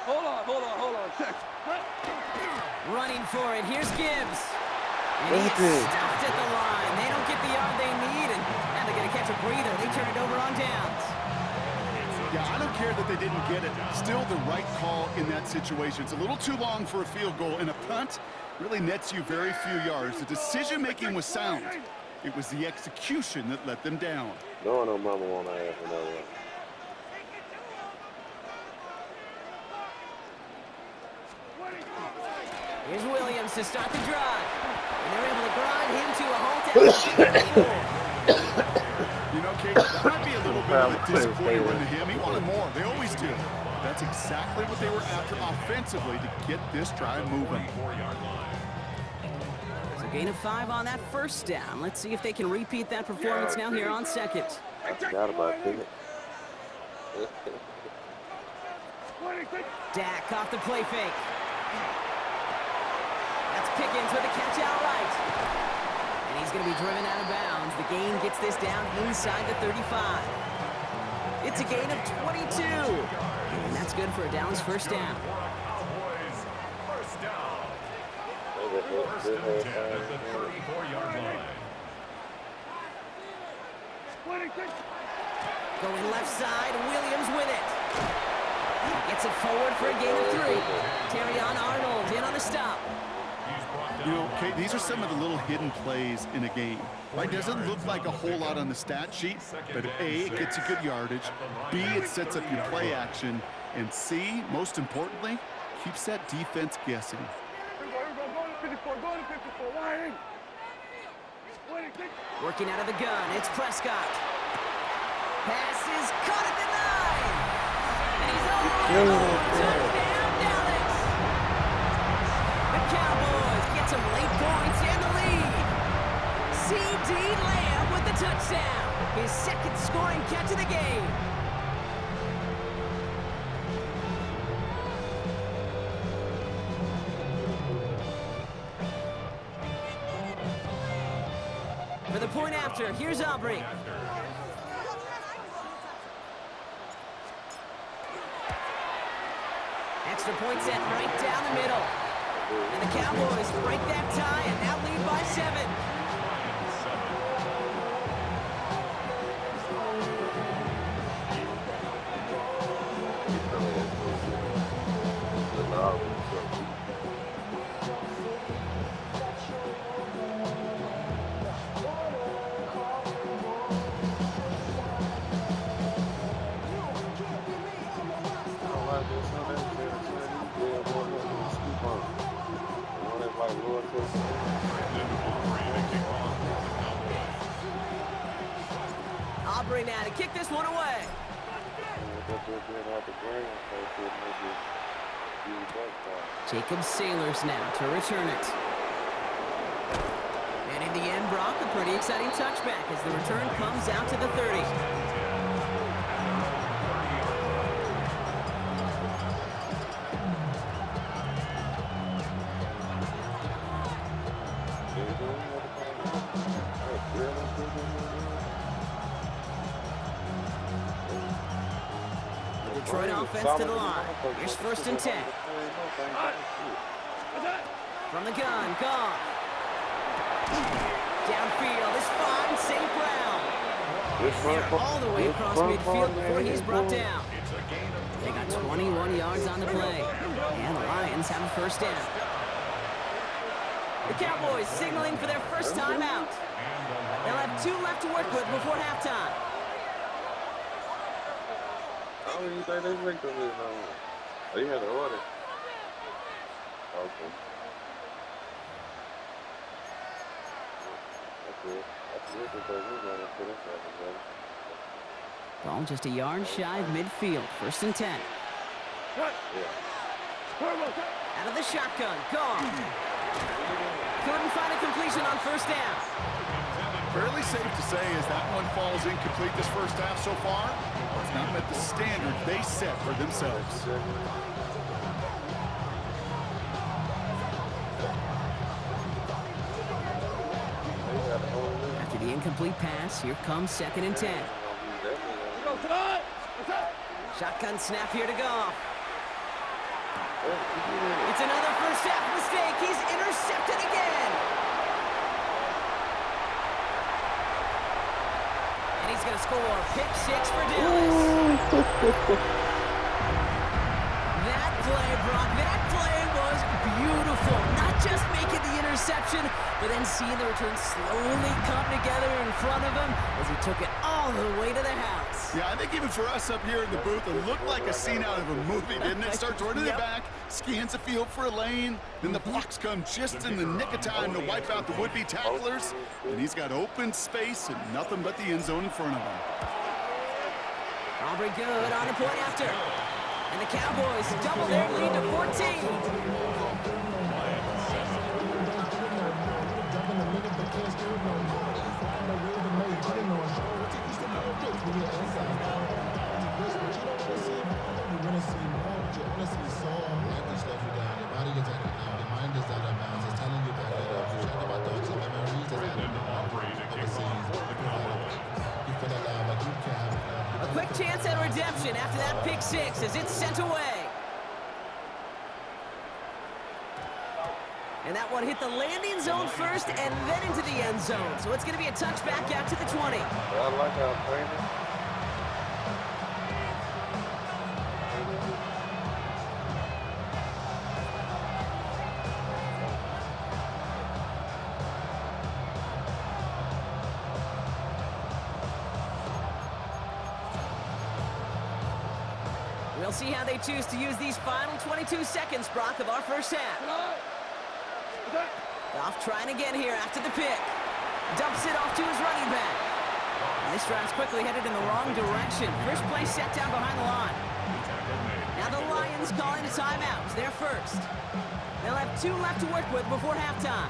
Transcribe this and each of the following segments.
Hold on. Check. Running for it. Here's Gibbs. And he gets stuffed at the line. They don't get the yard they need, and now they're going to catch a breather. They turn it over on downs. Yeah, I don't care that they didn't get it. Still the right call in that situation. It's a little too long for a field goal, and a punt really nets you very few yards. The decision-making was sound. It was the execution that let them down. No mama won't ask another one. Here's Williams to start the drive. And they're able to grind him to a halt out. You know, Kate, that might be a little bit of a disappointing run to him. He wanted more. They always do. That's exactly what they were after offensively to get this drive moving. So gain of 5 on that first down. Let's see if they can repeat that performance now here on second. I forgot about it. Dak off the play fake. That's Pickens with a catch outright. And he's going to be driven out of bounds. The gain gets this down inside the 35. It's a gain of 22. And that's good for a Dallas first down. First and 10 at the 34-yard line. Going left side, Williams with it. Gets it forward for a gain of 3. Terrion Arnold in on the stop. You know, Kate, these are some of the little hidden plays in a game. Right? Doesn't look like a whole lot on the stat sheet, but A, it gets you good yardage. B, it sets up your play action. And C, most importantly, keeps that defense guessing. Working out of the gun, it's Prescott. Pass is caught at the 9. And he's over. Touchdown, Dallas. The Cowboys get some late points and the lead. C.D. Lamb with the touchdown. His second scoring catch of the game. For the point after, here's Aubrey. Extra point set right down the middle. And the Cowboys break that tie and now lead by 7. Aubrey now to kick this one away. Jacob Sailors now to return it. And in the end, Brock, a pretty exciting touchback as the return comes out to the 30. Detroit offense to the line. Here's first and 10. From the gun, Goff. Downfield is fine, St. Brown. They're all the way across midfield before he's brought down. They got 21 yards on the play. And the Lions have a first down. The Cowboys signaling for their first time out. They'll have 2 left to work with before halftime. How do you think they make them this? Oh, you had to order. Okay. Ball just a yard shy of midfield. First and 10. Out of the shotgun. Gone. Couldn't find a completion on first down. Fairly safe to say as that one falls incomplete this first half so far. It's not met the standard they set for themselves. After the incomplete pass, here comes second and 10. Shotgun snap here to Goff. It's another first half mistake. He's intercepted again. And he's going to score pick 6 for Dallas. That play, Brock, that play was beautiful. Not just making the interception, but then seeing the return slowly come together in front of him as he took it all the way to the house. Yeah, I think even for us up here in the booth, it looked like a scene out of a movie, didn't it? Starts running it back, scans the field for a lane, then the blocks come just in the nick of time to wipe out the would-be tacklers, and he's got open space and nothing but the end zone in front of him. Aubrey good on the point after. And the Cowboys double their lead to 14. A quick chance at redemption after that pick 6 as it's sent away. And that one hit the landing zone first and then into the end zone. So it's going to be a touchback out to the 20. I like how crazy. We'll see how they choose to use these final 22 seconds, Brock, of our first half. Goff trying again here after the pick. Dumps it off to his running back. And this drive's quickly headed in the wrong direction. First play set down behind the line. Now the Lions calling a timeout. It's their first. They'll have 2 left to work with before halftime.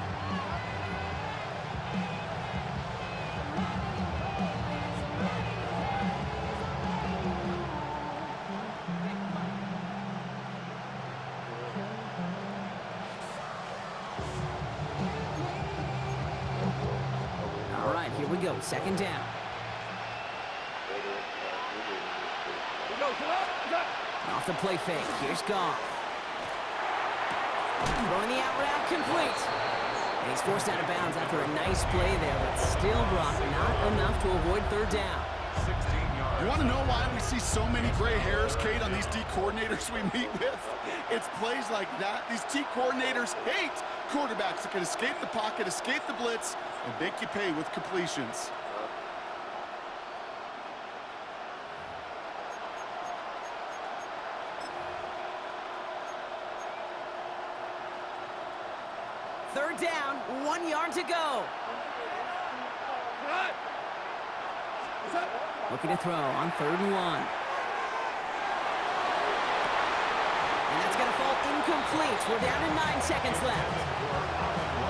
Here we go, second down. Off the play fake, here's Goff. Throwing the out route complete. And he's forced out of bounds after a nice play there, but still, Brock, not enough to avoid third down. 16 yards. You want to know why we see so many gray hairs, Kate, on these D coordinators we meet with? It's plays like that. These D coordinators hate quarterbacks that can escape the pocket, escape the blitz, and make you pay with completions. Third down, 1 yard to go. Looking to throw on 3rd and 1. And that's going to fall incomplete. We're down to 9 seconds left.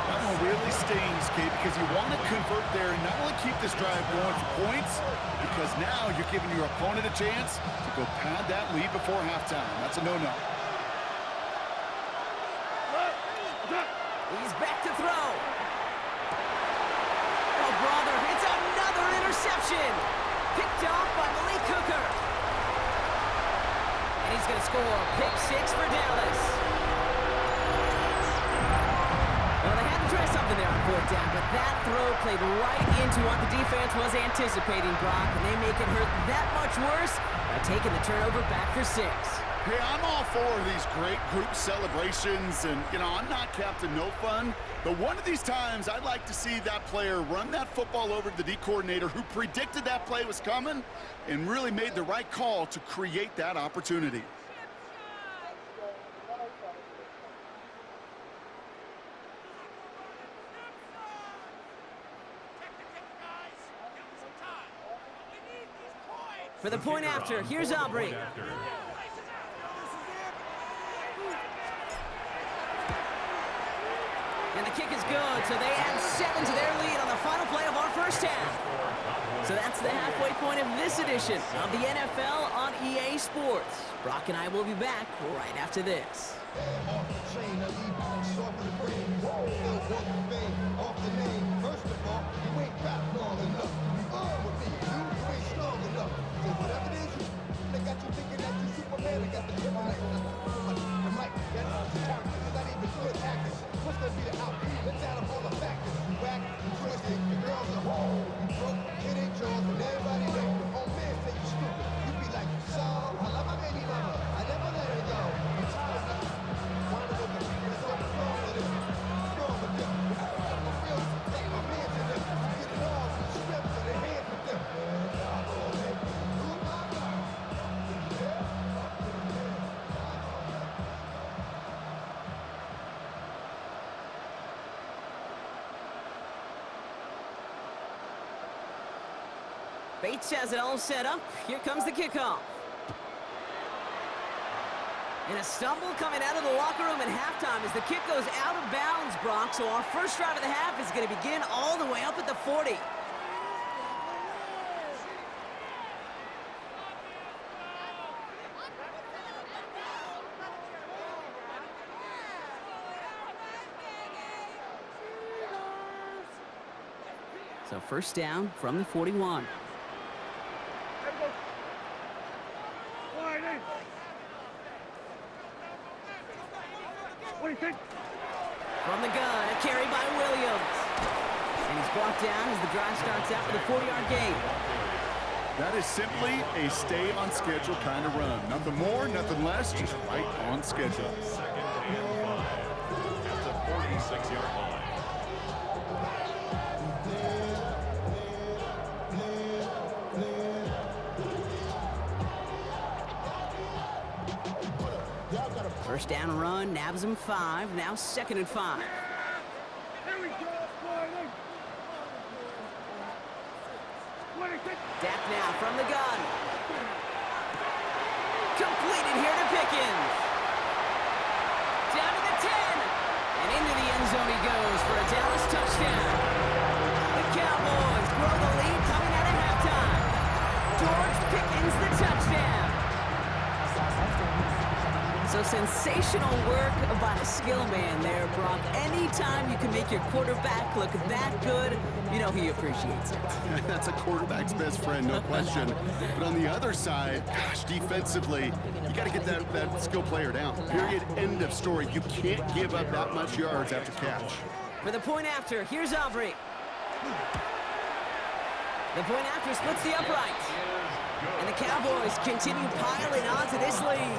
That one really stings, Kate, because you want to convert there and not only keep this drive going for points, because now you're giving your opponent a chance to go pad that lead before halftime. That's a no-no. He's back to throw. Oh, brother, it's another interception. Picked off by Malik Hooker. And he's going to score pick 6 for Dallas. Well, they had to try something there on 4th down, but that throw played right into what the defense was anticipating, Brock, and they make it hurt that much worse by taking the turnover back for 6. Hey, I'm all for these great group celebrations, and, you know, I'm not Captain No Fun, but one of these times I'd like to see that player run that football over to the D coordinator who predicted that play was coming and really made the right call to create that opportunity. For the point after, here's Aubrey. And the kick is good, so they add 7 to their lead on the final play of our first half. So that's the halfway point of this edition of the NFL on EA Sports. Brock and I will be back right after this. Bates has it all set up. Here comes the kickoff. And a stumble coming out of the locker room at halftime as the kick goes out of bounds, Brock. So our first drive of the half is going to begin all the way up at the 40. So first down from the 41. From the gun, a carry by Williams. And he's brought down as the drive starts out with a 40-yard gain. That is simply a stay-on-schedule kind of run. Nothing more, nothing less, just right on schedule. Second and 5 at the 46-yard line. First down run, nabs him 5, now second and 5. Dak now from the gun. Completed here to Pickens. Down to the 10. And into the end zone he goes for a Dallas touchdown. The Cowboys grow the lead coming out of halftime. George Pickens the touchdown. So sensational work by a skill man there, Brock. Anytime you can make your quarterback look that good, you know he appreciates it. That's a quarterback's best friend, no question. But on the other side, gosh, defensively, you got to get that skill player down. Period, end of story. You can't give up that much yards after catch. For the point after, here's Aubrey. The point after splits the upright. And the Cowboys continue piling onto this lead.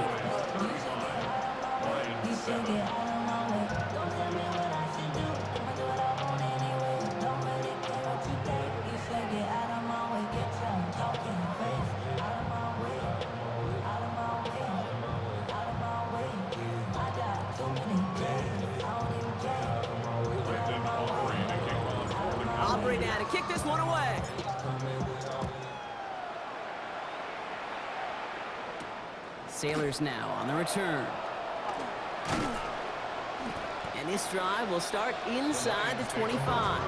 Aubrey now to kick this one away. Sailors now on the return. And this drive will start inside the 25.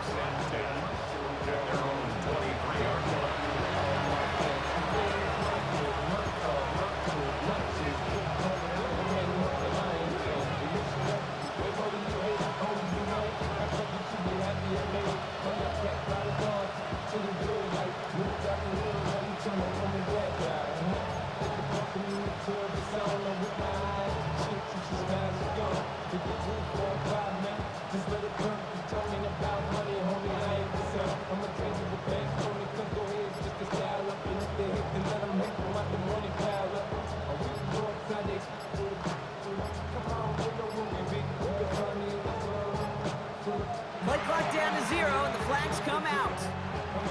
Play clock down to 0, and the flags come out.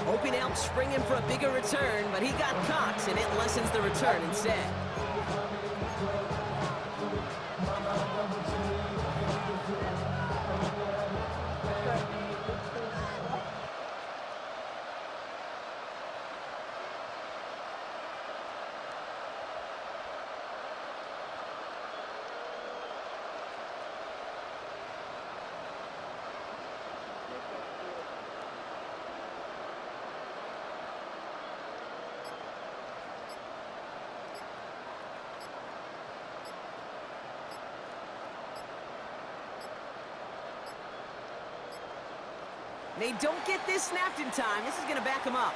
Hoping to help spring him for a bigger return, but he got caught, and it lessens the return instead. They don't get this snapped in time. This is going to back them up.